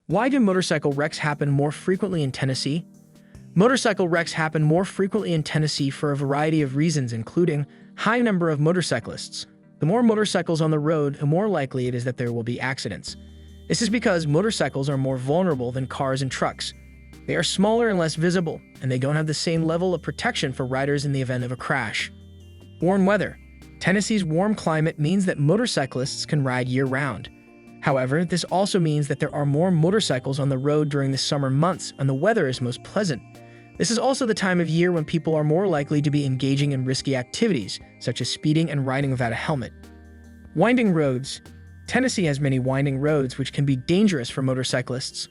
Why do motorcycle wrecks happen more frequently in Tennessee? Motorcycle wrecks happen more frequently in Tennessee for a variety of reasons, including high number of motorcyclists. The more motorcycles on the road, the more likely it is that there will be accidents. This is because motorcycles are more vulnerable than cars and trucks. They are smaller and less visible, and they don't have the same level of protection for riders in the event of a crash. Warm weather. Tennessee's warm climate means that motorcyclists can ride year-round. However, this also means that there are more motorcycles on the road during the summer months and the weather is most pleasant. This is also the time of year when people are more likely to be engaging in risky activities, such as speeding and riding without a helmet. Winding roads. Tennessee has many winding roads which can be dangerous for motorcyclists.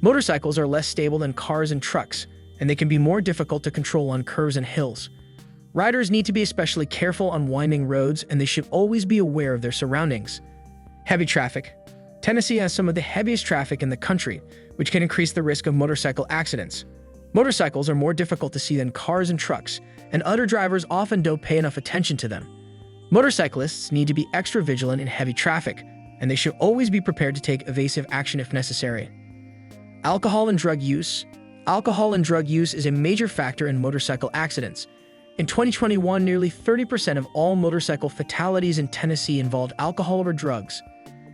Motorcycles are less stable than cars and trucks, and they can be more difficult to control on curves and hills. Riders need to be especially careful on winding roads, and they should always be aware of their surroundings. Heavy traffic. Tennessee has some of the heaviest traffic in the country, which can increase the risk of motorcycle accidents. Motorcycles are more difficult to see than cars and trucks, and other drivers often don't pay enough attention to them. Motorcyclists need to be extra vigilant in heavy traffic, and they should always be prepared to take evasive action if necessary. Alcohol and drug use. Alcohol and drug use is a major factor in motorcycle accidents. In 2021, nearly 30% of all motorcycle fatalities in Tennessee involved alcohol or drugs.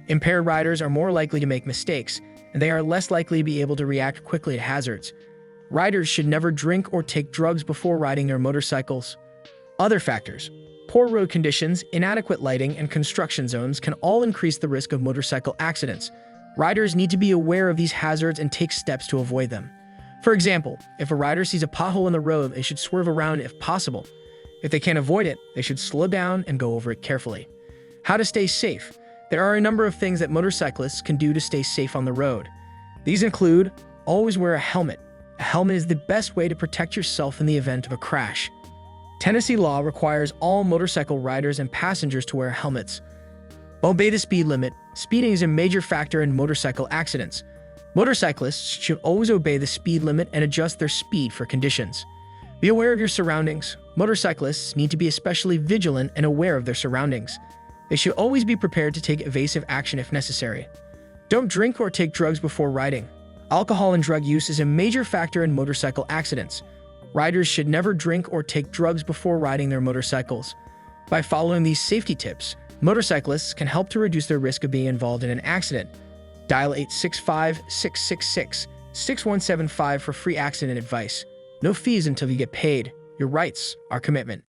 Impaired riders are more likely to make mistakes, and they are less likely to be able to react quickly to hazards. Riders should never drink or take drugs before riding their motorcycles. Other factors. Poor road conditions, inadequate lighting, and construction zones can all increase the risk of motorcycle accidents. Riders need to be aware of these hazards and take steps to avoid them. For example, if a rider sees a pothole in the road, they should swerve around if possible. If they can't avoid it, they should slow down and go over it carefully. How to stay safe. There are a number of things that motorcyclists can do to stay safe on the road. These include always wear a helmet. A helmet is the best way to protect yourself in the event of a crash. Tennessee law requires all motorcycle riders and passengers to wear helmets. Obey the speed limit. Speeding is a major factor in motorcycle accidents. Motorcyclists should always obey the speed limit and adjust their speed for conditions. Be aware of your surroundings. Motorcyclists need to be especially vigilant and aware of their surroundings. They should always be prepared to take evasive action if necessary. Don't drink or take drugs before riding. Alcohol and drug use is a major factor in motorcycle accidents. Riders should never drink or take drugs before riding their motorcycles. By following these safety tips, motorcyclists can help to reduce their risk of being involved in an accident. Dial 865-666-6175 for free accident advice. No fees until you get paid. Your rights, our commitment.